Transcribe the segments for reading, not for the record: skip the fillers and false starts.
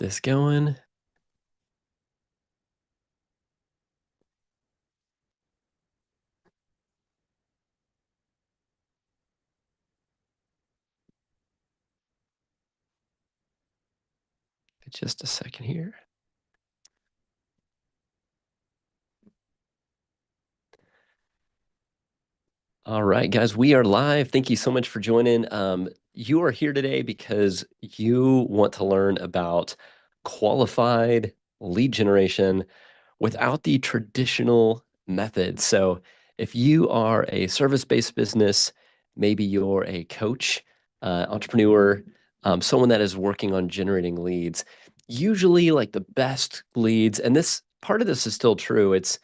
this going. Just a second here. All right, guys, we are live. Thank you so much for joining. You are here today because you want to learn about qualified lead generation without the traditional methods. So if you are a service-based business, maybe you're a coach, entrepreneur, someone that is working on generating leads, usually like the best leads, and this part of this is still true. It's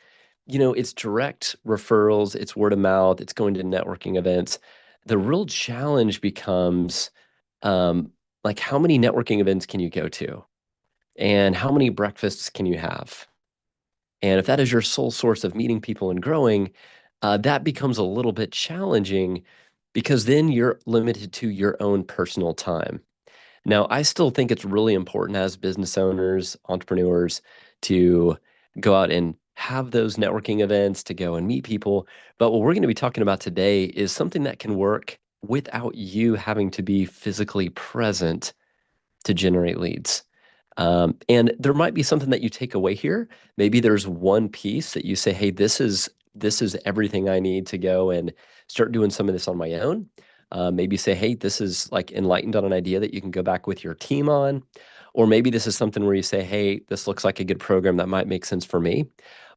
direct referrals, it's word of mouth, it's going to networking events. The real challenge becomes, like, how many networking events can you go to? And how many breakfasts can you have? And if that is your sole source of meeting people and growing, that becomes a little bit challenging because then you're limited to your own personal time. Now, I still think it's really important as business owners, entrepreneurs, to go out and have those networking events, to go and meet people. But what we're going to be talking about today is something that can work without you having to be physically present to generate leads. And there might be something that you take away here. Maybe there's one piece that you say, hey, this is everything I need to go and start doing some of this on my own. Maybe say, hey, this is like enlightened on an idea that you can go back with your team on. Or maybe this is something where you say, hey, this looks like a good program that might make sense for me.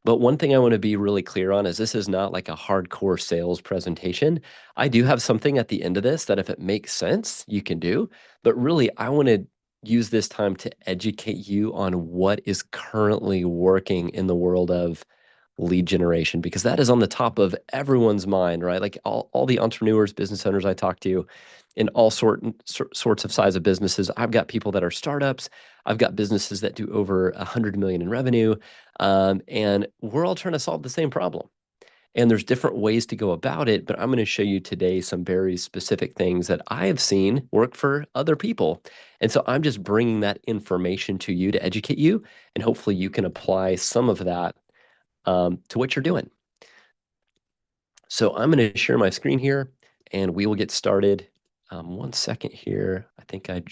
But one thing I want to be really clear on is this is not like a hardcore sales presentation. I do have something at the end of this that if it makes sense, you can do. But really, I want to use this time to educate you on what is currently working in the world of lead generation, because that is on the top of everyone's mind, right? Like all the entrepreneurs, business owners I talk to in all sorts of size of businesses. I've got people that are startups. I've got businesses that do over 100 million in revenue. And we're all trying to solve the same problem. And there's different ways to go about it, but I'm going to show you today some very specific things that I have seen work for other people. And so I'm just bringing that information to you to educate you, and hopefully you can apply some of that to what you're doing. So I'm going to share my screen here, and we will get started. 1 second here. I think let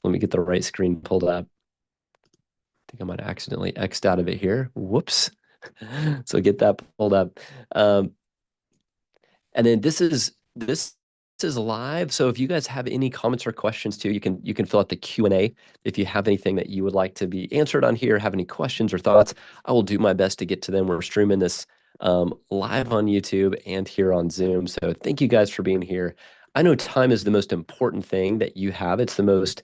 me get the right screen pulled up. I think I might have accidentally X'd out of it here. Whoops. So get that pulled up. And then this is live. So if you guys have any comments or questions too, you can fill out the Q&A. If you have anything that you would like to be answered on here, have any questions or thoughts, I will do my best to get to them. We're streaming this live on YouTube and here on Zoom. So thank you guys for being here. I know time is the most important thing that you have. It's the most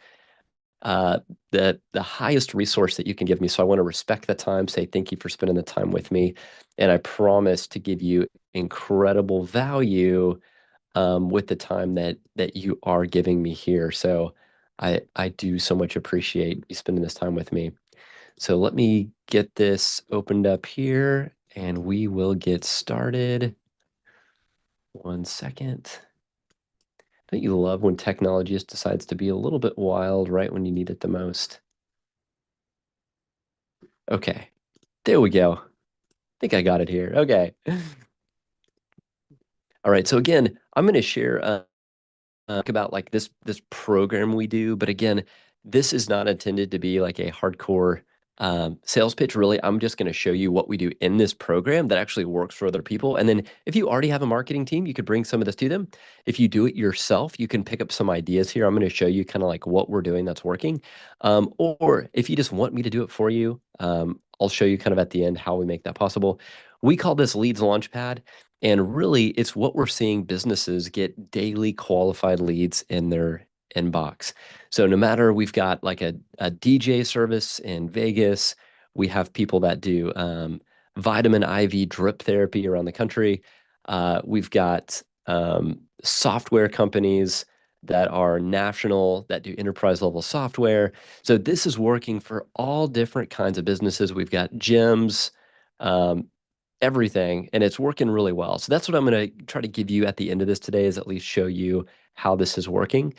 the highest resource that you can give me. So I want to respect the time, say thank you for spending the time with me. And I promise to give you incredible value with the time that you are giving me here. So I do so much appreciate you spending this time with me. So let me get this opened up here and we will get started. 1 second. Don't you love when technology just decides to be a little bit wild right when you need it the most? Okay, there we go. I think I got it here. Okay. All right, so again, I'm going to share about like this program we do, but again, this is not intended to be like a hardcore sales pitch. Really, I'm just going to show you what we do in this program that actually works for other people. And then if you already have a marketing team, you could bring some of this to them. If you do it yourself, you can pick up some ideas here. I'm going to show you kind of like what we're doing that's working. Or if you just want me to do it for you, I'll show you kind of at the end how we make that possible. We call this Leads Launchpad. And really, it's what we're seeing businesses get daily qualified leads in their inbox. So no matter, we've got like a DJ service in Vegas, we have people that do vitamin IV drip therapy around the country. We've got software companies that are national, that do enterprise level software. So this is working for all different kinds of businesses. We've got gyms, everything, and it's working really well. So that's what I'm going to try to give you at the end of this today, is at least show you how this is working.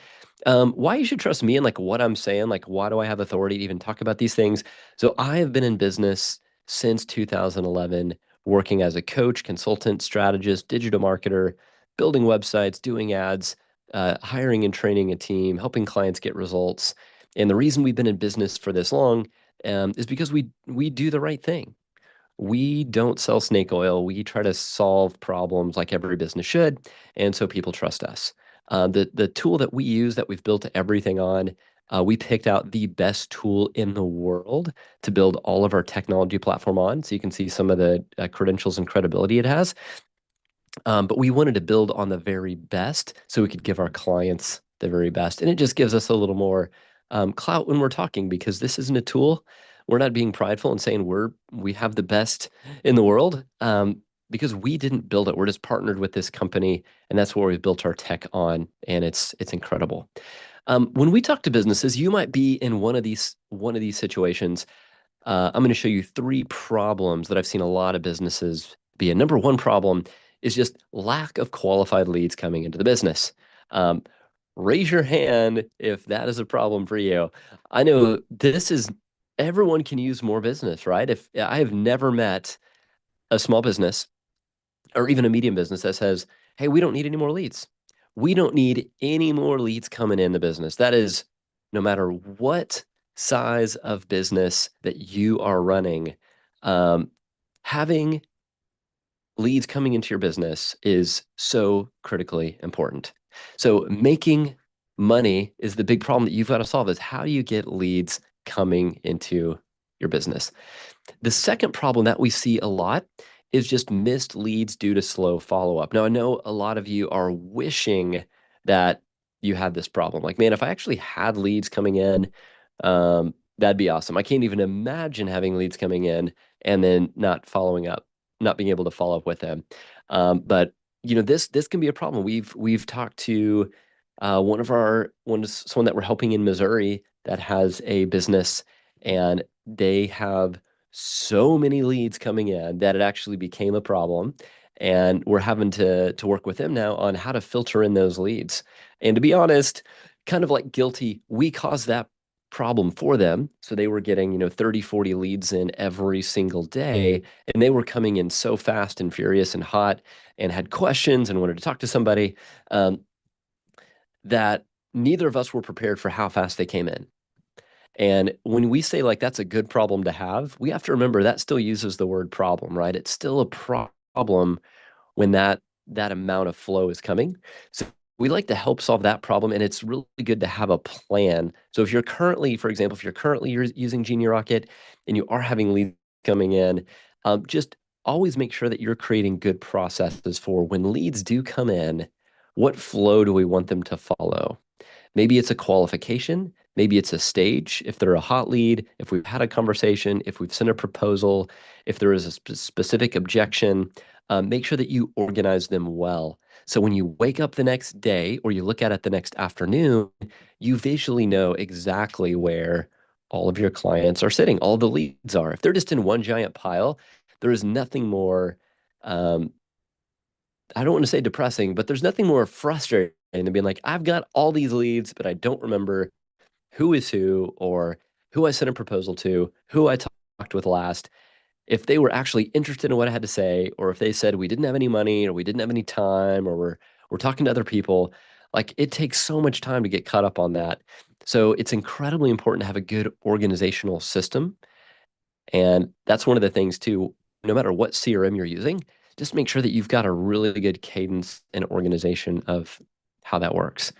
Why you should trust me and like what I'm saying, like why do I have authority to even talk about these things? So I have been in business since 2011, working as a coach, consultant, strategist, digital marketer, building websites, doing ads, hiring and training a team, helping clients get results. And the reason we've been in business for this long is because we do the right thing. We don't sell snake oil. We try to solve problems like every business should, and so people trust us. The tool that we use that we've built everything on, we picked out the best tool in the world to build all of our technology platform on. So you can see some of the credentials and credibility it has. But we wanted to build on the very best so we could give our clients the very best. And it just gives us a little more clout when we're talking because this isn't a tool. We're not being prideful and saying we have the best in the world because we didn't build it. We're just partnered with this company, and that's where we've built our tech on, and it's incredible. When we talk to businesses, you might be in one of these situations. I'm going to show you three problems that I've seen a lot of businesses be in. Number one problem is just lack of qualified leads coming into the business. Um, Raise your hand if that is a problem for you. I know everyone can use more business, right? If I have never met a small business or even a medium business that says, hey, we don't need any more leads. We don't need any more leads coming in the business. That is no matter what size of business that you are running, um, having leads coming into your business is so critically important. So making money is the big problem that you've got to solve is how do you get leads coming into your business? The second problem that we see a lot is just missed leads due to slow follow-up. Now, I know a lot of you are wishing that you had this problem. Like, man, if I actually had leads coming in, that'd be awesome. I can't even imagine having leads coming in and then not following up, not being able to follow up with them. But this can be a problem. We've talked to someone that we're helping in Missouri that has a business, and they have so many leads coming in that it actually became a problem. And we're having to work with them now on how to filter in those leads. And to be honest, kind of like guilty, we caused that problem for them. So they were getting, 30, 40 leads in every single day. And they were coming in so fast and furious and hot and had questions and wanted to talk to somebody that neither of us were prepared for how fast they came in. And when we say like that's a good problem to have, we have to remember that still uses the word problem, right? It's still a problem when that amount of flow is coming. So we like to help solve that problem, and it's really good to have a plan. So if you're currently, for example, if you're using Genie Rocket and you are having leads coming in, just always make sure that you're creating good processes for when leads do come in, what flow do we want them to follow? Maybe it's a qualification. Maybe it's a stage. If they're a hot lead, if we've had a conversation, if we've sent a proposal, if there is a specific objection, make sure that you organize them well. So when you wake up the next day or you look at it the next afternoon, you visually know exactly where all of your clients are sitting, all the leads are. If they're just in one giant pile, there is nothing more um, I don't want to say depressing, but there's nothing more frustrating than being like, I've got all these leads, but I don't remember who is who or who I sent a proposal to, who I talked with last. If they were actually interested in what I had to say, or if they said we didn't have any money or we didn't have any time or we're talking to other people, like it takes so much time to get caught up on that. So it's incredibly important to have a good organizational system. And that's one of the things too, no matter what CRM you're using, just make sure that you've got a really good cadence and organization of how that works.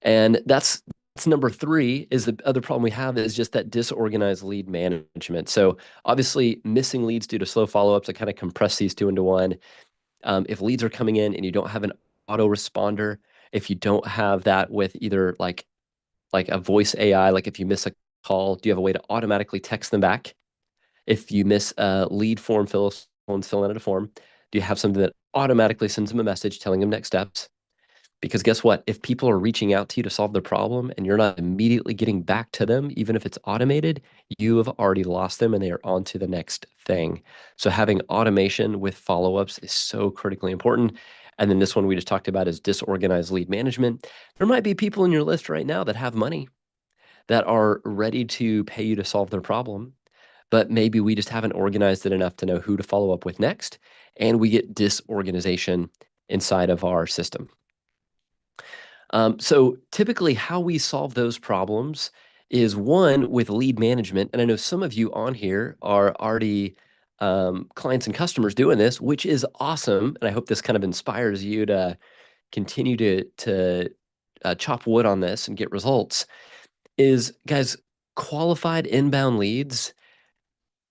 And that's number three is the other problem we have is just that disorganized lead management. So obviously missing leads due to slow follow-ups, I kind of compress these two into one. If leads are coming in and you don't have an autoresponder, if you don't have that with either like a voice AI, like if you miss a call, do you have a way to automatically text them back? If you miss a lead form, someone's filling out a form, do you have something that automatically sends them a message telling them next steps? Because guess what? If people are reaching out to you to solve their problem and you're not immediately getting back to them, even if it's automated, you have already lost them and they are on to the next thing. So having automation with follow-ups is so critically important. And then this one we just talked about is disorganized lead management. There might be people in your list right now that have money that are ready to pay you to solve their problem, but maybe we just haven't organized it enough to know who to follow up with next, and we get disorganization inside of our system. So typically how we solve those problems is one with lead management. And I know some of you on here are already clients and customers doing this, which is awesome. And I hope this kind of inspires you to continue to chop wood on this and get results. Is guys, qualified inbound leads,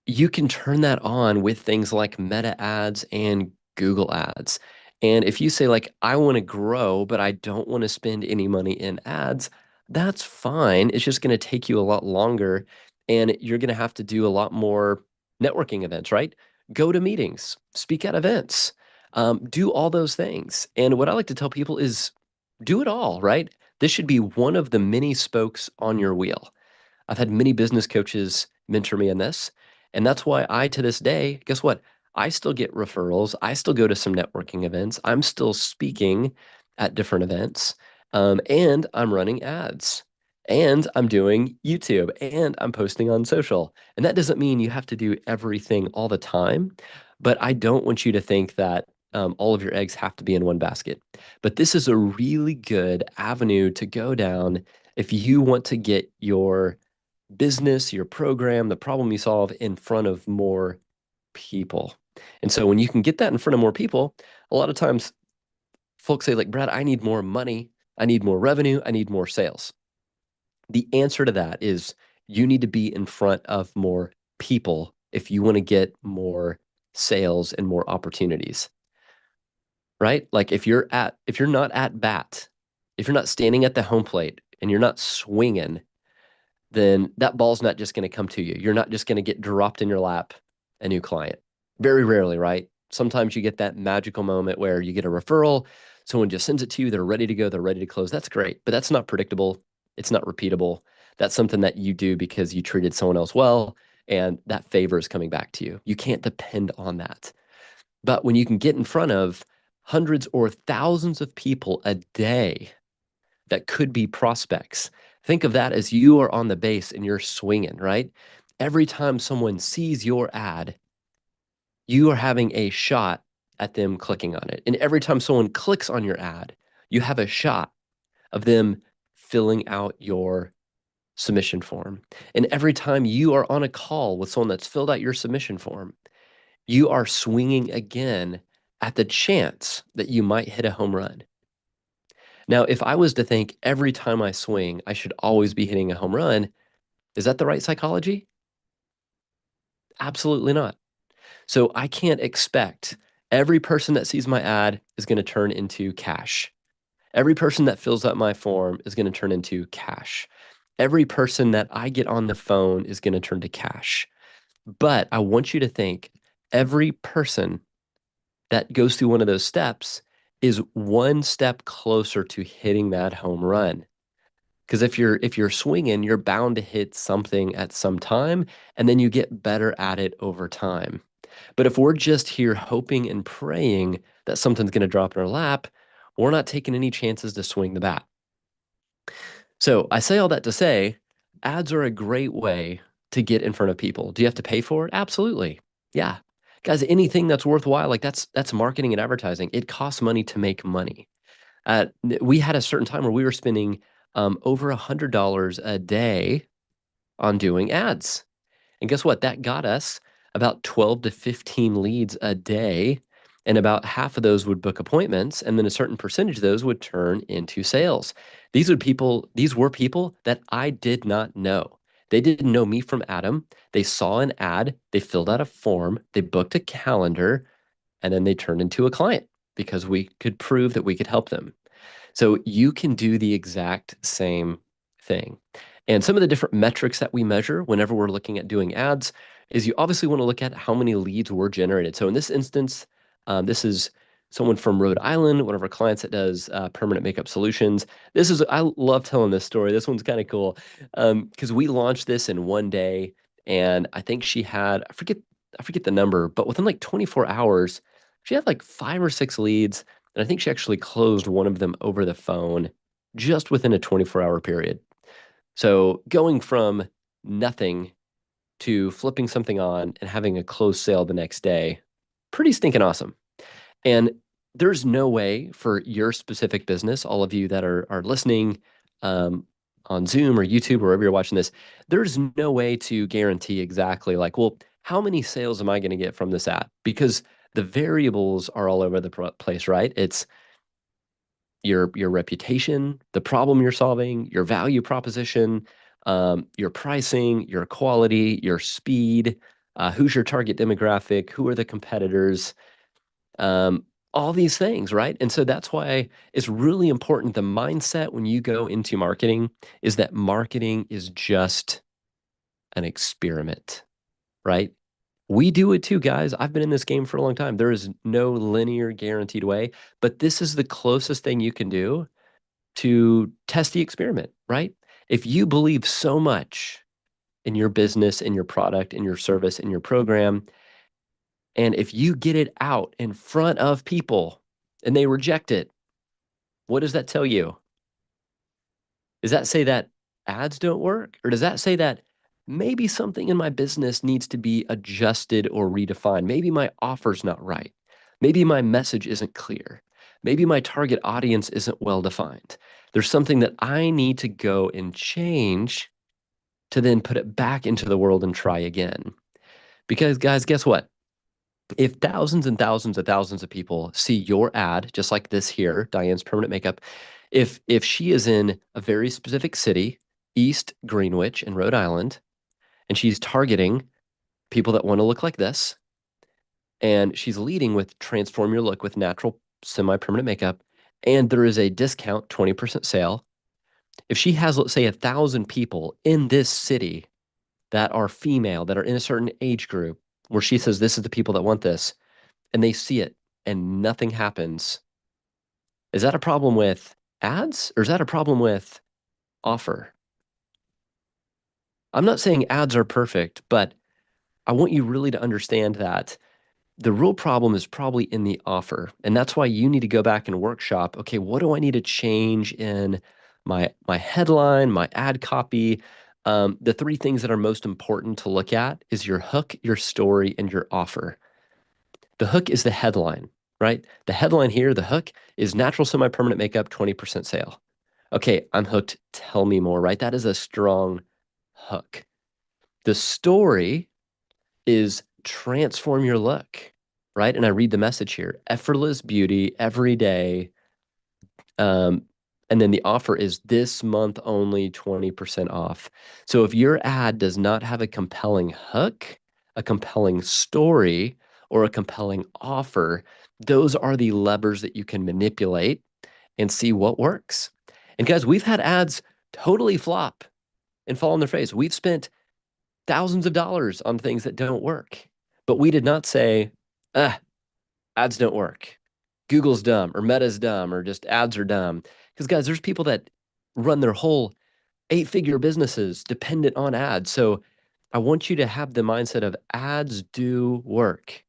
you can turn that on with things like Meta ads and Google ads. And if you say like, I want to grow, but I don't want to spend any money in ads, that's fine. It's just going to take you a lot longer and you're going to have to do a lot more networking events, right? Go to meetings, speak at events, do all those things. And what I like to tell people is do it all, right? This should be one of the many spokes on your wheel. I've had many business coaches mentor me in this. And that's why I, to this day, guess what? I still get referrals. I still go to some networking events. I'm still speaking at different events. And I'm running ads. And I'm doing YouTube. And I'm posting on social. And that doesn't mean you have to do everything all the time. But I don't want you to think that all of your eggs have to be in one basket. But this is a really good avenue to go down if you want to get your business, your program, the problem you solve in front of more people. And so when you can get that in front of more people, a lot of times folks say like, Brad, I need more money. I need more revenue. I need more sales. The answer to that is you need to be in front of more people if you want to get more sales and more opportunities, right? Like if you're not at bat, if you're not standing at the home plate and you're not swinging, then that ball's not just going to come to you. You're not just going to get dropped in your lap a new client. Very rarely, right? Sometimes you get that magical moment where you get a referral, someone just sends it to you, they're ready to go, they're ready to close. That's great, but that's not predictable. It's not repeatable. That's something that you do because you treated someone else well, and that favor is coming back to you. You can't depend on that. But when you can get in front of hundreds or thousands of people a day that could be prospects. Think of that as you are on the base and you're swinging, right? Every time someone sees your ad, you are having a shot at them clicking on it. And every time someone clicks on your ad, you have a shot of them filling out your submission form. And every time you are on a call with someone that's filled out your submission form, you are swinging again at the chance that you might hit a home run. Now, if I was to think every time I swing, I should always be hitting a home run, is that the right psychology? Absolutely not. So I can't expect every person that sees my ad is going to turn into cash. Every person that fills out my form is going to turn into cash. Every person that I get on the phone is going to turn to cash. But I want you to think every person that goes through one of those steps is one step closer to hitting that home run. Because if you're swinging, you're bound to hit something at some time, and then you get better at it over time. But if we're just here hoping and praying that something's going to drop in our lap, we're not taking any chances to swing the bat. So I say all that to say, ads are a great way to get in front of people. Do you have to pay for it? Absolutely. Yeah. Guys, anything that's worthwhile, like that's marketing and advertising. It costs money to make money. We had a certain time where we were spending over $100 a day on doing ads. And guess what? That got us about 12 to 15 leads a day. And about half of those would book appointments. And then a certain percentage of those would turn into sales. These were people that I did not know. They didn't know me from Adam. They saw an ad, they filled out a form, they booked a calendar, and then they turned into a client because we could prove that we could help them. So you can do the exact same thing. And some of the different metrics that we measure whenever we're looking at doing ads is you obviously want to look at how many leads were generated. So in this instance, this is someone from Rhode Island, one of our clients that does permanent makeup solutions. I love telling this story. This one's kind of cool because we launched this in one day, and I think she had, I forget the number, but within like 24 hours, she had like 5 or 6 leads. And I think she actually closed one of them over the phone just within a 24-hour period. So going from nothing to flipping something on and having a closed sale the next day, pretty stinking awesome. And there's no way for your specific business, all of you that are listening um, on Zoom or YouTube or wherever you're watching this, there's no way to guarantee exactly like, well, how many sales am I going to get from this app? Because the variables are all over the place, right? It's your reputation, the problem you're solving, your value proposition, your pricing, your quality, your speed, who's your target demographic, who are the competitors, um, all these things, right? And so that's why it's really important. The mindset when you go into marketing is that marketing is just an experiment, right? We do it too, guys. I've been in this game for a long time. There is no linear guaranteed way, but this is the closest thing you can do to test the experiment, right? If you believe so much in your business, in your product, in your service, in your program, and if you get it out in front of people and they reject it, what does that tell you? Does that say that ads don't work? Or does that say that maybe something in my business needs to be adjusted or redefined? Maybe my offer's not right. Maybe my message isn't clear. Maybe my target audience isn't well defined. There's something that I need to go and change to then put it back into the world and try again. Because, guys, guess what? If thousands and thousands and thousands of people see your ad, just like this here, Diane's Permanent Makeup, if she is in a very specific city, East Greenwich in Rhode Island, and she's targeting people that want to look like this, and she's leading with transform your look with natural semi-permanent makeup, and there is a discount 20% sale. If she has, let's say, 1,000 people in this city that are female, that are in a certain age group, where she says this is the people that want this, and they see it and nothing happens, is that a problem with ads or is that a problem with offer? I'm not saying ads are perfect, but I want you really to understand that the real problem is probably in the offer. And that's why you need to go back and workshop, okay, what do I need to change in my headline, my ad copy? The three things that are most important to look at is your hook, your story, and your offer. The hook is the headline, right? The headline here, the hook is natural semi-permanent makeup, 20% sale. Okay, I'm hooked. Tell me more, right? That is a strong hook. The story is transform your look, right? And I read the message here, effortless beauty every day. Um, and then the offer is this month only 20% off. So if your ad does not have a compelling hook, a compelling story, or a compelling offer, those are the levers that you can manipulate and see what works. And guys, we've had ads totally flop and fall on their face. We've spent thousands of dollars on things that don't work, but we did not say, ah, ads don't work. Google's dumb or Meta's dumb or just ads are dumb. Because guys, there's people that run their whole 8-figure businesses dependent on ads. So I want you to have the mindset of ads do work.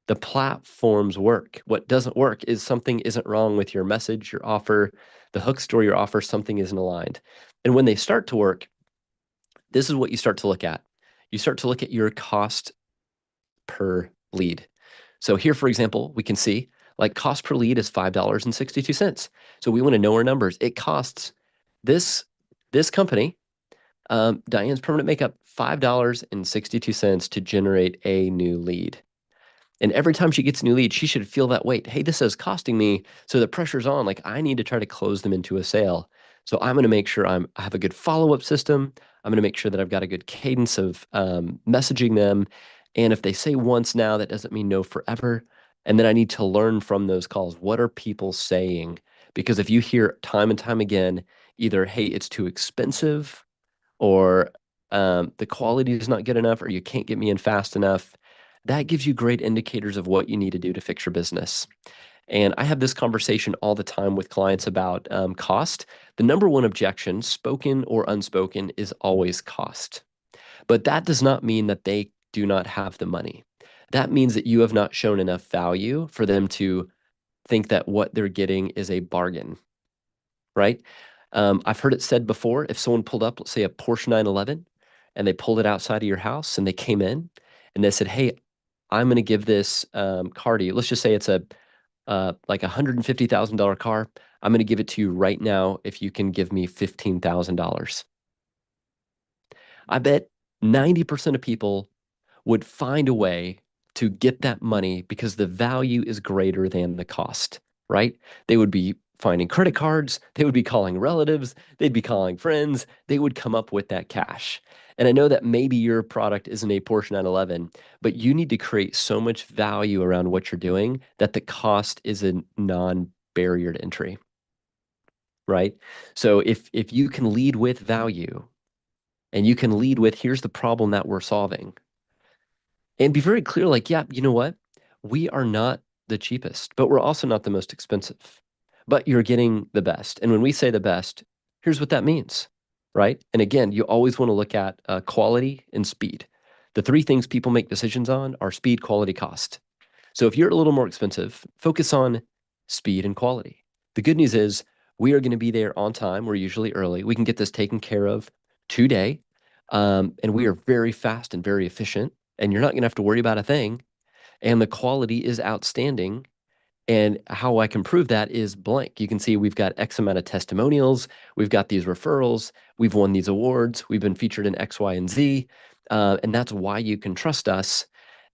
The platforms work. What doesn't work is something isn't wrong with your message, your offer, the hook story, your offer, something isn't aligned. And when they start to work, this is what you start to look at. You start to look at your cost per lead. So here, for example, we can see like cost per lead is $5.62. So we want to know our numbers. It costs this company, Diane's Permanent Makeup, $5.62 to generate a new lead. And every time she gets a new lead, she should feel that weight. Hey, this is costing me. So the pressure's on. Like I need to try to close them into a sale. So I'm going to make sure I have a good follow-up system. I'm going to make sure that I've got a good cadence of messaging them. And if they say once now, that doesn't mean no forever. And then I need to learn from those calls. What are people saying? Because if you hear time and time again, either, hey, it's too expensive, or the quality is not good enough, or you can't get me in fast enough, that gives you great indicators of what you need to do to fix your business. And I have this conversation all the time with clients about cost. The number one objection, spoken or unspoken, is always cost. But that does not mean that they do not have the money. That means that you have not shown enough value for them to think that what they're getting is a bargain, right? I've heard it said before, if someone pulled up, let's say a Porsche 911, and they pulled it outside of your house and they came in and they said, "Hey, I'm going to give this car to you." Let's just say it's a like $150,000 car. I'm going to give it to you right now if you can give me $15,000. I bet 90% of people would find a way to get that money because the value is greater than the cost, right? They would be finding credit cards, they would be calling relatives, they'd be calling friends, they would come up with that cash. And I know that maybe your product isn't a Porsche 911, but you need to create so much value around what you're doing that the cost is a non-barrier to entry, right? So if you can lead with value and you can lead with here's the problem that we're solving, and be very clear, like, yeah, you know what? We are not the cheapest, but we're also not the most expensive. But you're getting the best. And when we say the best, here's what that means, right? And again, you always want to look at quality and speed. The three things people make decisions on are speed, quality, cost. So if you're a little more expensive, focus on speed and quality. The good news is we are going to be there on time. We're usually early. We can get this taken care of today. And we are very fast and very efficient, and you're not going to have to worry about a thing. And the quality is outstanding. And how I can prove that is blank. You can see we've got X amount of testimonials. We've got these referrals. We've won these awards. We've been featured in X, Y, and Z. And that's why you can trust us.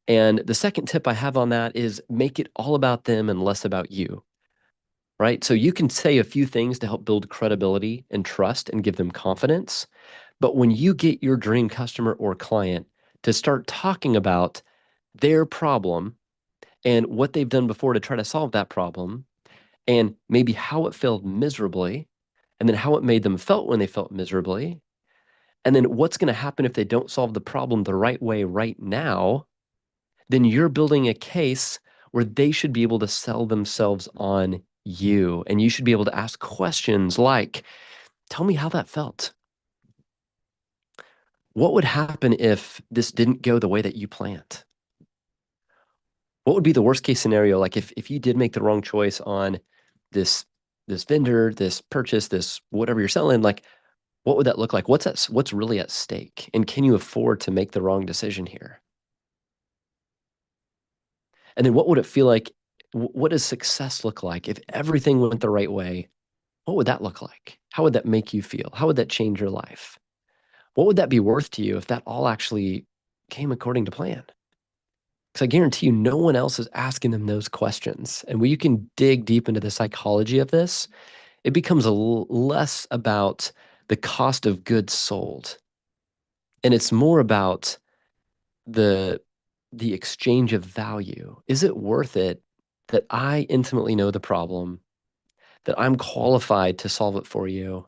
And the second tip I have on that is make it all about them and less about you, right? So you can say a few things to help build credibility and trust and give them confidence. But when you get your dream customer or client to start talking about their problem and what they've done before to try to solve that problem, and maybe how it failed miserably, and then how it made them felt when they felt miserably, and then what's going to happen if they don't solve the problem the right way right now, then you're building a case where they should be able to sell themselves on you. And you should be able to ask questions like, tell me how that felt. What would happen if this didn't go the way that you planned? What would be the worst case scenario? Like if you did make the wrong choice on this vendor, this purchase, this whatever you're selling, like what would that look like? What's really at stake? And can you afford to make the wrong decision here? And then what would it feel like? What does success look like if everything went the right way? What would that look like? How would that make you feel? How would that change your life? What would that be worth to you if that all actually came according to plan? Because I guarantee you, no one else is asking them those questions. And when you can dig deep into the psychology of this, it becomes less about the cost of goods sold, and it's more about the the exchange of value. Is it worth it that I intimately know the problem, that I'm qualified to solve it for you,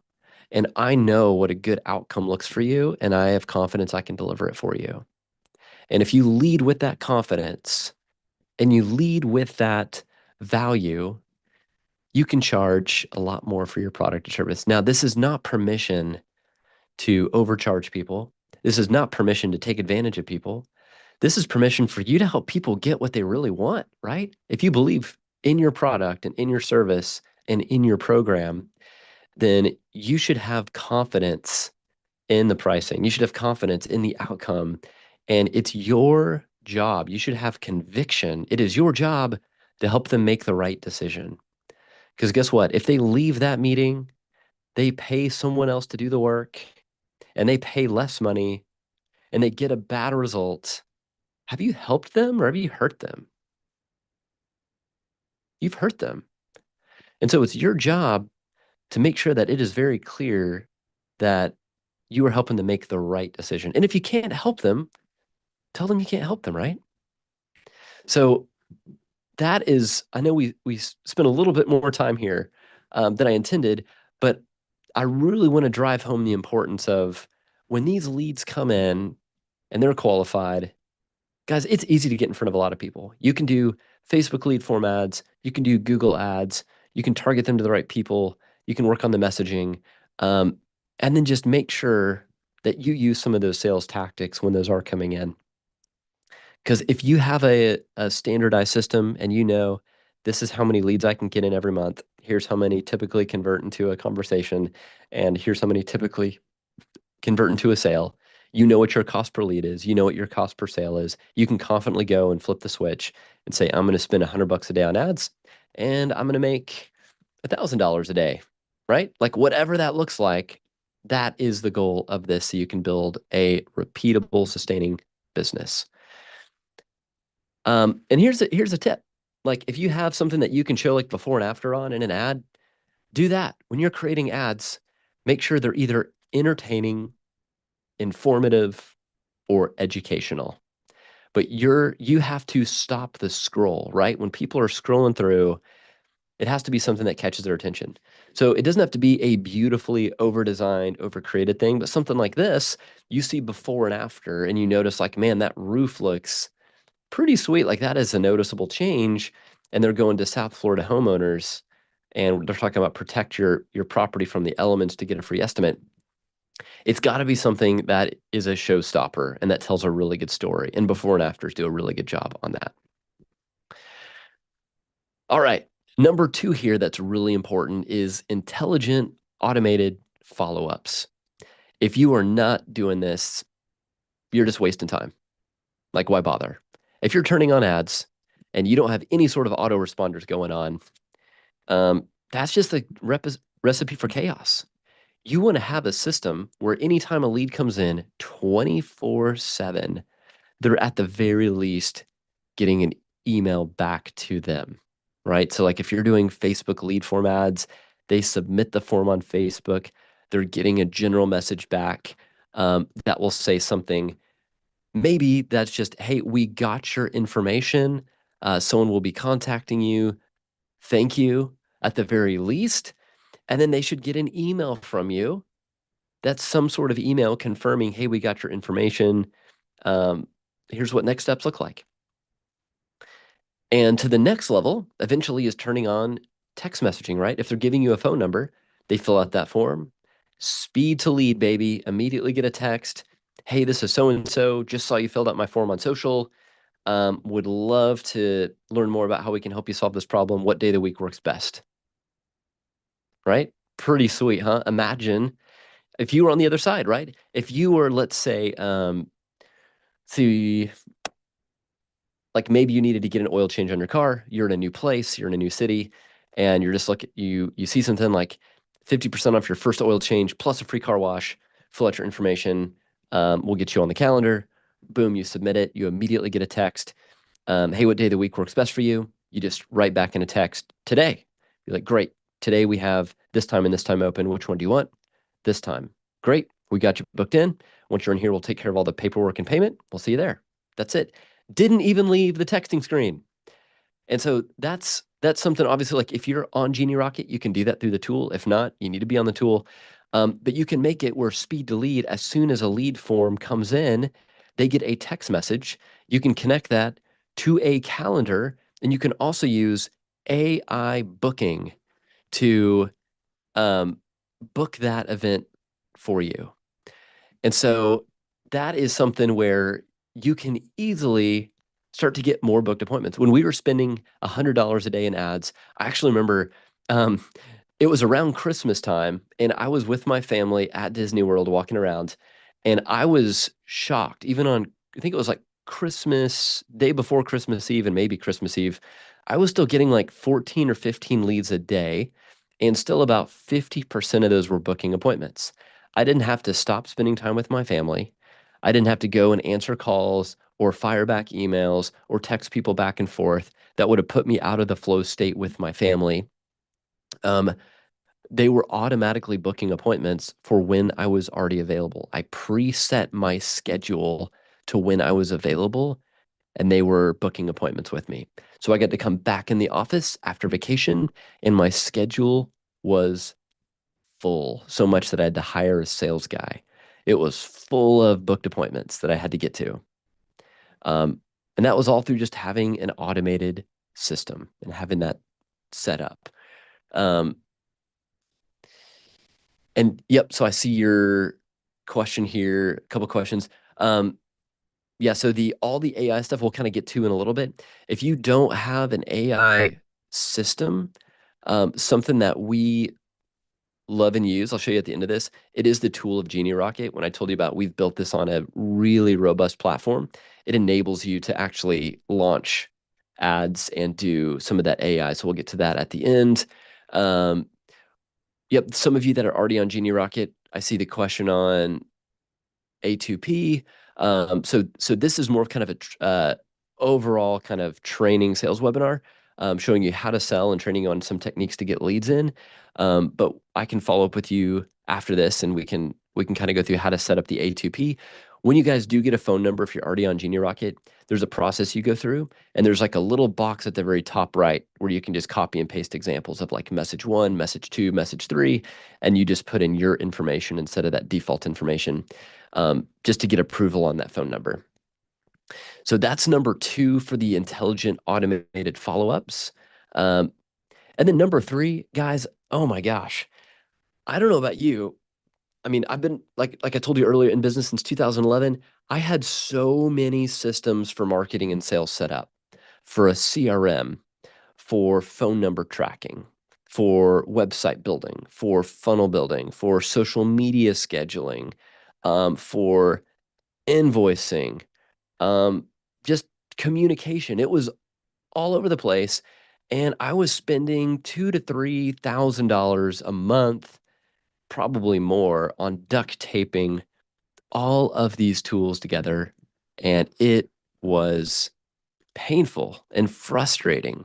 and I know what a good outcome looks for you, and I have confidence I can deliver it for you? And if you lead with that confidence and you lead with that value, you can charge a lot more for your product or service. Now, this is not permission to overcharge people. This is not permission to take advantage of people. This is permission for you to help people get what they really want, right? If you believe in your product and in your service and in your program, then you should have confidence in the pricing. You should have confidence in the outcome. And it's your job. You should have conviction. It is your job to help them make the right decision. Because guess what? If they leave that meeting, they pay someone else to do the work and they pay less money and they get a bad result. Have you helped them or have you hurt them? You've hurt them. And so it's your job to make sure that it is very clear that you are helping them make the right decision. And if you can't help them, tell them you can't help them, right? So that is, I know we spent a little bit more time here than I intended, but I really want to drive home the importance of when these leads come in and they're qualified, guys, it's easy to get in front of a lot of people. You can do Facebook lead form ads, you can do Google ads, you can target them to the right people, you can work on the messaging, and then just make sure that you use some of those sales tactics when those are coming in. Because if you have a standardized system and you know This is how many leads I can get in every month. Here's how many typically convert into a conversation, and here's how many typically convert into a sale. You know what your cost per lead is. You know what your cost per sale is. You can confidently go and flip the switch and say, I'm going to spend $100 a day on ads, and I'm going to make $1,000 a day, right? Like whatever that looks like, that is the goal of this. So you can build a repeatable, sustaining business. And here's a tip. Like if you have something that you can show like before and after on in an ad, do that. When you're creating ads, make sure they're either entertaining, informative, or educational. But you have to stop the scroll, right? When people are scrolling through, it has to be something that catches their attention. So it doesn't have to be a beautifully over-designed, over-created thing, but something like this, you see before and after, and you notice like, man, that roof looks pretty sweet. Like that is a noticeable change. And they're going to South Florida homeowners, and they're talking about protect your property from the elements to get a free estimate. It's got to be something that is a showstopper and that tells a really good story. And before and afters do a really good job on that. All right. Number two here that's really important is intelligent automated follow-ups. If you are not doing this, you're just wasting time. Like, why bother? If you're turning on ads and you don't have any sort of autoresponders going on, that's just a recipe for chaos. You want to have a system where anytime a lead comes in 24/7, they're at the very least getting an email back to them, right? So like if you're doing Facebook lead form ads, they submit the form on Facebook, they're getting a general message back that will say something. Maybe that's just, hey, we got your information. Someone will be contacting you. Thank you at the very least. And then they should get an email from you. That's some sort of email confirming, hey, we got your information. Here's what next steps look like. And to the next level, eventually is turning on text messaging, right? If they're giving you a phone number, they fill out that form. Speed to lead, baby. Immediately get a text. Hey, this is so-and-so. Just saw you filled out my form on social. Would love to learn more about how we can help you solve this problem. What day of the week works best? Right? Pretty sweet, huh? Imagine if you were on the other side, right? If you were, let's say, see, like maybe you needed to get an oil change on your car, you're in a new place, you're in a new city, and you're just looking, you see something like 50% off your first oil change plus a free car wash, fill out your information, we'll get you on the calendar, boom, you submit it, you immediately get a text, hey, what day of the week works best for you? You just write back in a text, today. You're like, great, today we have this time and this time open, which one do you want? This time. Great, we got you booked in. Once you're in here, we'll take care of all the paperwork and payment. We'll see you there. That's it. Didn't even leave the texting screen. And so that's something, obviously, like if you're on Genie Rocket, you can do that through the tool. If not, you need to be on the tool. But you can make it where speed to lead, as soon as a lead form comes in, they get a text message. You can connect that to a calendar, and you can also use AI booking to book that event for you. And so that is something where you can easily start to get more booked appointments. When we were spending $100 a day in ads, I actually remember um, it was around Christmas time, and I was with my family at Disney World walking around, and I was shocked. Even on, I think it was like Christmas, day before Christmas Eve and maybe Christmas Eve, I was still getting like 14 or 15 leads a day, and still about 50% of those were booking appointments. I didn't have to stop spending time with my family. I didn't have to go and answer calls or fire back emails or text people back and forth that would have put me out of the flow state with my family. Um, they were automatically booking appointments for when I was already available. I preset my schedule to when I was available, and they were booking appointments with me. So I got to come back in the office after vacation, and my schedule was full, so much that I had to hire a sales guy. It was full of booked appointments that I had to get to. And that was all through just having an automated system and having that set up. Um, and yep, so I see your question here, a couple questions. Yeah, so all the AI stuff we'll kind of get to in a little bit. If you don't have an AI system, something that we love and use. I'll show you at the end of this. It is the tool of Genie Rocket. When I told you about we've built this on a really robust platform, it enables you to actually launch ads and do some of that AI. So we'll get to that at the end. Um, yep, some of you that are already on Genie Rocket, I see the question on A2P. So this is more of kind of a overall kind of training sales webinar, showing you how to sell and training you on some techniques to get leads in. But I can follow up with you after this, and we can kind of go through how to set up the A2P. When you guys do get a phone number, if you're already on Genie Rocket, there's a process you go through, and there's like a little box at the very top right where you can just copy and paste examples of like message 1, message 2, message 3, and you just put in your information instead of that default information, just to get approval on that phone number. So that's number 2 for the intelligent automated follow-ups. And then number 3, guys, oh my gosh, I don't know about you. I mean, I've been like I told you earlier in business since 2011. I had so many systems for marketing and sales set up, for a CRM, for phone number tracking, for website building, for funnel building, for social media scheduling, for invoicing, just communication. It was all over the place, and I was spending $2,000 to $3,000 a month, probably more, on duct taping all of these tools together, and it was painful and frustrating.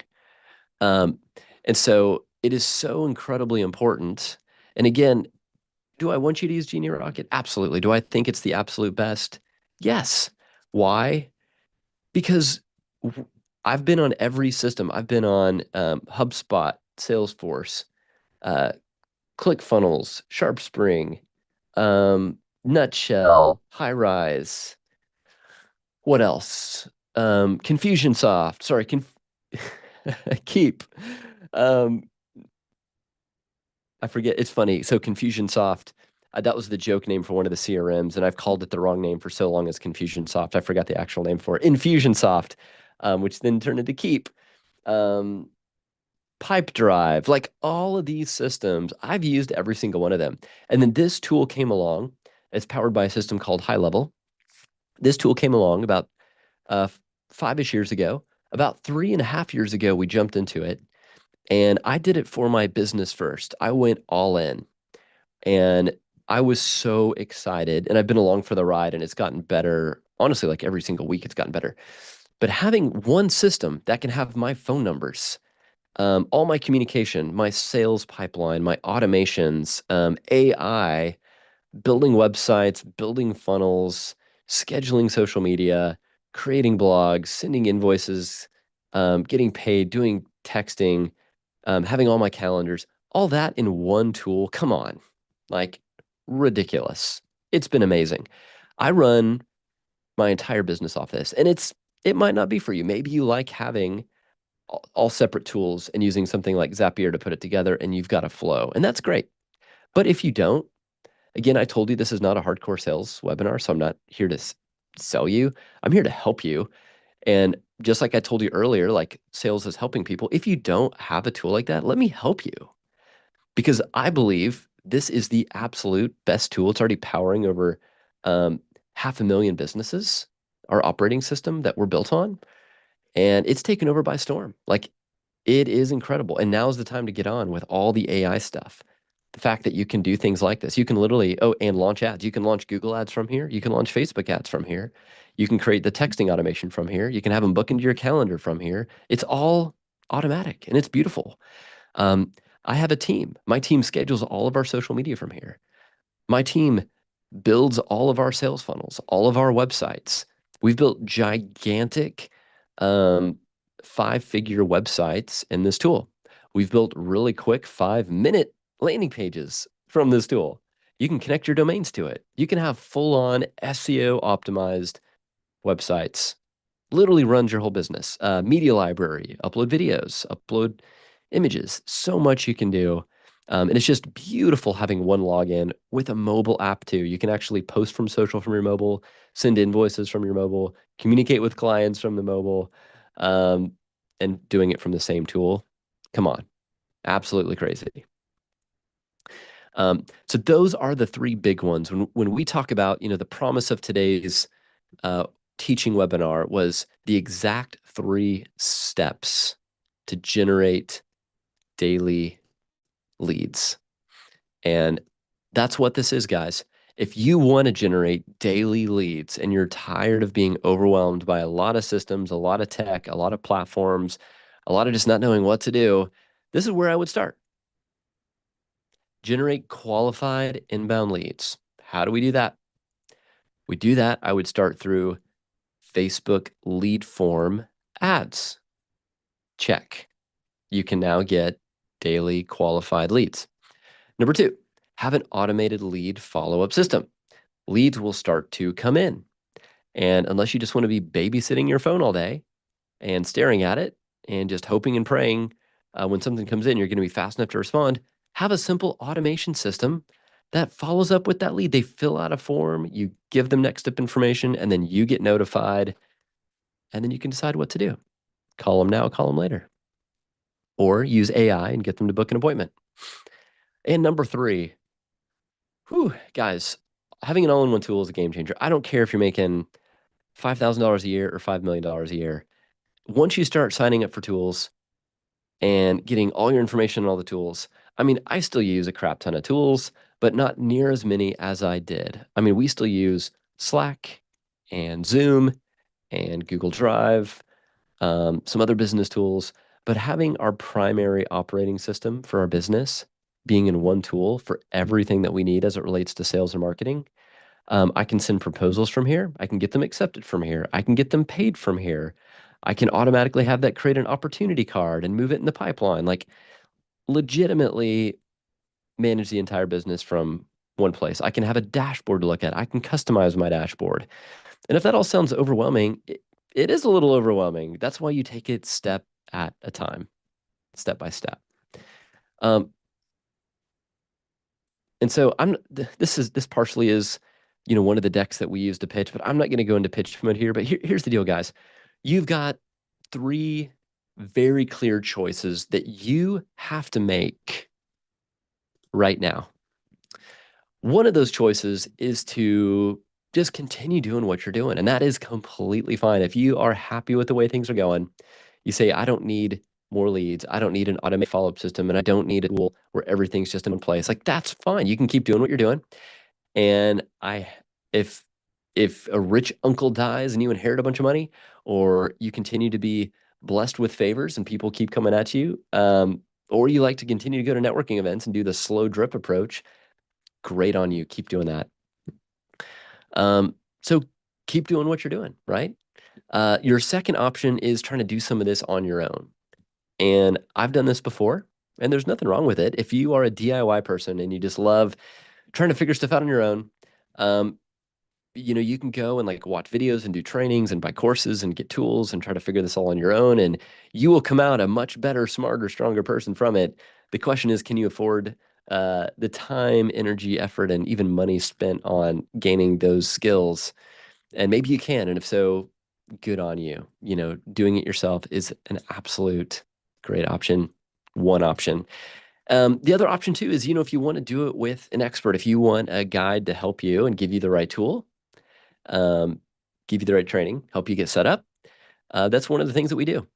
Um, and so it is so incredibly important. And again, do I want you to use Genie Rocket? Absolutely. Do I think it's the absolute best? Yes. Why? Because I've been on every system. I've been on HubSpot, Salesforce, uh, ClickFunnels, SharpSpring, Nutshell, Highrise. What else? Confusionsoft. Sorry, Keep. Um, I forget. It's funny. So Confusionsoft, that was the joke name for one of the CRMs, and I've called it the wrong name for so long as Confusionsoft. I forgot the actual name for it. Infusionsoft, which then turned into Keep. Um, Pipedrive, like all of these systems, I've used every single one of them. And then this tool came along. It's powered by a system called High Level. This tool came along about 5-ish years ago. About 3.5 years ago, we jumped into it. And I did it for my business first. I went all in. And I was so excited. And I've been along for the ride, and it's gotten better. Honestly, like every single week, it's gotten better. But having one system that can have my phone numbers, all my communication, my sales pipeline, my automations, AI, building websites, building funnels, scheduling social media, creating blogs, sending invoices, getting paid, doing texting, having all my calendars, all that in one tool. Come on, like ridiculous. It's been amazing. I run my entire business off this, and it might not be for you. Maybe you like having all separate tools and using something like Zapier to put it together, and you've got a flow, and that's great. But if you don't, again, I told you this is not a hardcore sales webinar, so I'm not here to sell you. I'm here to help you. And just like I told you earlier, like sales is helping people. If you don't have a tool like that, let me help you, because I believe this is the absolute best tool. It's already powering over 500,000 businesses, our operating system that we're built on, and it's taken over by storm. Like, it is incredible. And now's the time to get on with all the AI stuff. The fact that you can do things like this, you can literally, and launch ads. You can launch Google ads from here. You can launch Facebook ads from here. You can create the texting automation from here. You can have them book into your calendar from here. It's all automatic, and it's beautiful. Um, I have a team. My team schedules all of our social media from here. My team builds all of our sales funnels, all of our websites. We've built gigantic 5-figure websites in this tool. We've built really quick 5-minute landing pages from this tool. You can connect your domains to it. You can have full-on SEO optimized websites. Literally runs your whole business. Media library, upload videos, upload images. So much you can do. And it's just beautiful having one login with a mobile app too. You can actually post from social from your mobile, send invoices from your mobile, communicate with clients from the mobile, and doing it from the same tool. Come on. Absolutely crazy. So those are the three big ones. When we talk about, the promise of today's uh, teaching webinar was the exact 3 steps to generate daily leads. And that's what this is, guys. If you want to generate daily leads and you're tired of being overwhelmed by a lot of systems, a lot of tech, a lot of platforms, a lot of just not knowing what to do, this is where I would start. Generate qualified inbound leads. How do we do that? We do that, I would start through Facebook lead form ads. Check. You can now get daily qualified leads. Number 2, have an automated lead follow-up system. Leads will start to come in. And unless you just want to be babysitting your phone all day and staring at it and just hoping and praying when something comes in, you're going to be fast enough to respond, have a simple automation system that follows up with that lead. They fill out a form, you give them next step information, and then you get notified, and then you can decide what to do. Call them now, call them later. Or use AI and get them to book an appointment. And number 3, guys, having an all-in-one tool is a game changer. I don't care if you're making $5,000 a year or $5 million a year. Once you start signing up for tools and getting all your information on all the tools, I mean, I still use a crap ton of tools, but not near as many as I did. I mean, we still use Slack and Zoom and Google Drive, some other business tools, but having our primary operating system for our business being in one tool for everything that we need as it relates to sales and marketing. I can send proposals from here. I can get them accepted from here. I can get them paid from here. I can automatically have that create an opportunity card and move it in the pipeline. Like legitimately manage the entire business from one place. I can have a dashboard to look at. I can customize my dashboard. And if that all sounds overwhelming, it is a little overwhelming. That's why you take it step at a time, step by step. And so this partially is, one of the decks that we use to pitch, but I'm not going to go into pitch mode here. But here's the deal, guys. You've got 3 very clear choices that you have to make right now. One of those choices is to just continue doing what you're doing, and that is completely fine. If you are happy with the way things are going, you say, I don't need more leads. I don't need an automated follow-up system, and I don't need a tool where everything's just in place. Like, that's fine. You can keep doing what you're doing. And if a rich uncle dies and you inherit a bunch of money, or you continue to be blessed with favors and people keep coming at you, or you like to continue to go to networking events and do the slow drip approach, great on you. Keep doing that. So keep doing what you're doing, right? Your second option is trying to do some of this on your own. And I've done this before, and there's nothing wrong with it. If you are a DIY person and you just love trying to figure stuff out on your own, you can go and like watch videos and do trainings and buy courses and get tools and try to figure this all on your own, and you will come out a much better, smarter, stronger person from it. The question is, can you afford the time, energy, effort, and even money spent on gaining those skills? And maybe you can, and if so, good on you. Doing it yourself is an absolute great option. One option. The other option too is, if you want to do it with an expert, if you want a guide to help you and give you the right tool, give you the right training, help you get set up, that's one of the things that we do.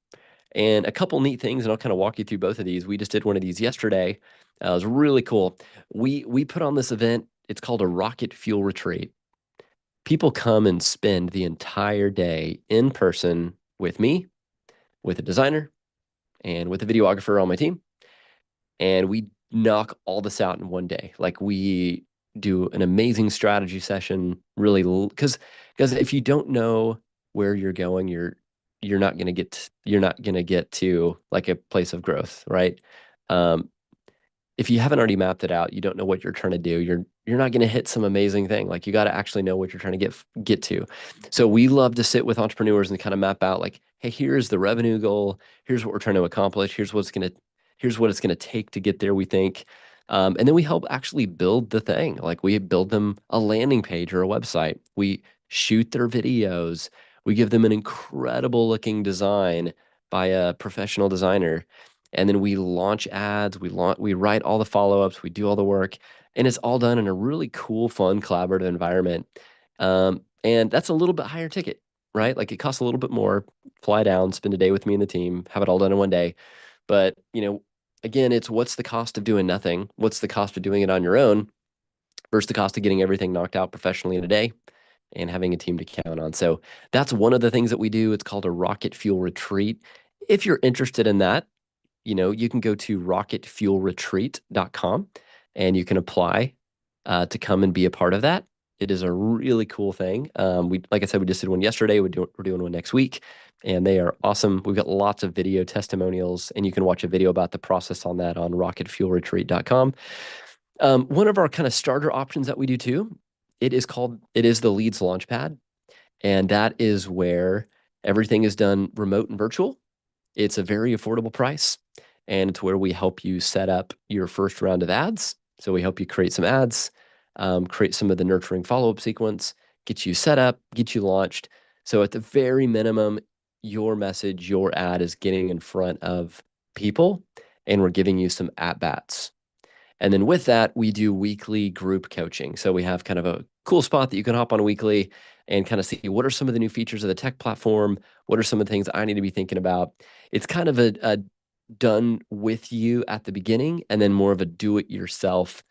And a couple neat things, and I'll kind of walk you through both of these. We just did one of these yesterday. It was really cool. We put on this event. It's called a Rocket Fuel Retreat. People come and spend the entire day in person with me, with a designer, and with a videographer on my team. And we knock all this out in one day. Like, we do an amazing strategy session, really, because if you don't know where you're going, you're not going to get to like a place of growth, right? If you haven't already mapped it out, you don't know what you're trying to do, you're not going to hit some amazing thing. Like, you got to actually know what you're trying to get to. So we love to sit with entrepreneurs and kind of map out like, hey, here's the revenue goal, here's what we're trying to accomplish, here's what it's going to take to get there, we think. And then we help actually build the thing. Like, we build them a landing page or a website. We shoot their videos. We give them an incredible looking design by a professional designer. and then we launch ads, we write all the follow-ups, we do all the work, and it's all done in a really cool, fun, collaborative environment. And that's a little bit higher ticket, right? Like it costs a little bit more, fly down, spend a day with me and the team, have it all done in one day. But, again, it's what's the cost of doing nothing? What's the cost of doing it on your own versus the cost of getting everything knocked out professionally in a day and having a team to count on. So that's one of the things that we do. It's called a Rocket Fuel Retreat. If you're interested in that, you can go to rocketfuelretreat.com and you can apply to come and be a part of that. It is a really cool thing. Like I said, we just did one yesterday. We're doing one next week, and they are awesome. We've got lots of video testimonials, and you can watch a video about the process on that on rocketfuelretreat.com. One of our kind of starter options that we do too, it is the Leads Launchpad, and that is where everything is done remote and virtual. It's a very affordable price, and it's where we help you set up your first round of ads. So we help you create some ads, create some of the nurturing follow-up sequence, get you set up, get you launched. So at the very minimum, your message, your ad is getting in front of people, and we're giving you some at-bats. And then with that, we do weekly group coaching. So we have kind of a cool spot that you can hop on weekly and kind of see what are some of the new features of the tech platform? What are some of the things I need to be thinking about? It's kind of a done with you at the beginning, and then more of a do it yourself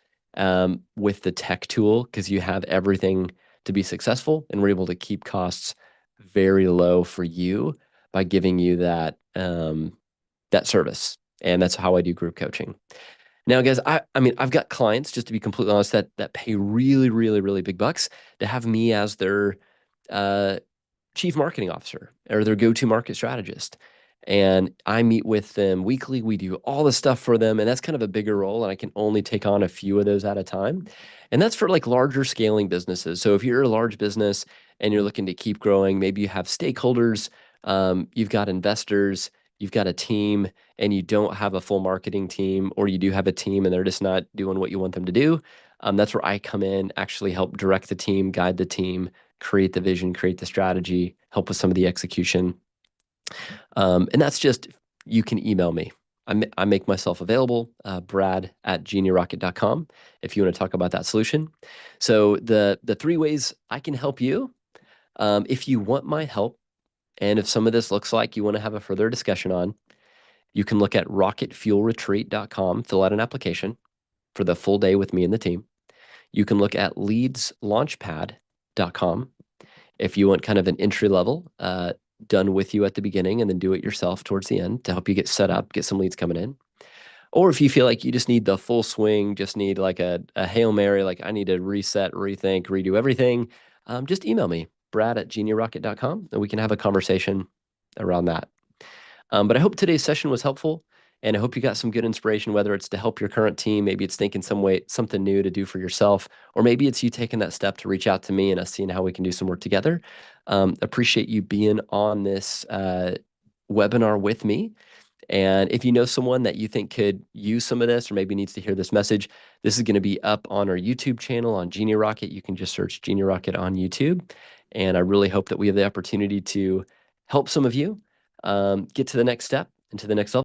with the tech tool, because you have everything to be successful, and we're able to keep costs very low for you by giving you that service. And that's how I do group coaching. Now, guys, I mean, I've got clients, just to be completely honest, that pay really, really, really big bucks to have me as their chief marketing officer or their go-to market strategist. And I meet with them weekly. We do all the stuff for them, and that's kind of a bigger role, and I can only take on a few of those at a time. And that's for like larger scaling businesses. So if you're a large business and you're looking to keep growing, maybe you have stakeholders, you've got investors, you've got a team, and you don't have a full marketing team, or you do have a team and they're just not doing what you want them to do. That's where I come in, actually help direct the team, guide the team, create the vision, create the strategy, help with some of the execution. And that's just, you can email me. I make myself available, brad@geniarocket.com, if you want to talk about that solution. So the three ways I can help you, if you want my help, and if some of this looks like you want to have a further discussion on, you can look at rocketfuelretreat.com, fill out an application for the full day with me and the team. You can look at leadslaunchpad.com if you want kind of an entry level done with you at the beginning, and then do it yourself towards the end to help you get set up, get some leads coming in. Or if you feel like you just need the full swing, just need like a Hail Mary, like I need to reset, rethink, redo everything, just email me, brad@geniarocket.com, and we can have a conversation around that. But I hope today's session was helpful, and I hope you got some good inspiration, whether it's to help your current team, maybe it's thinking something new to do for yourself, or maybe it's you taking that step to reach out to me and us seeing how we can do some work together. Appreciate you being on this webinar with me. And if you know someone that you think could use some of this, or maybe needs to hear this message, this is going to be up on our YouTube channel on Genia Rocket. You can just search Genia Rocket on YouTube. And I really hope that we have the opportunity to help some of you get to the next step and to the next level.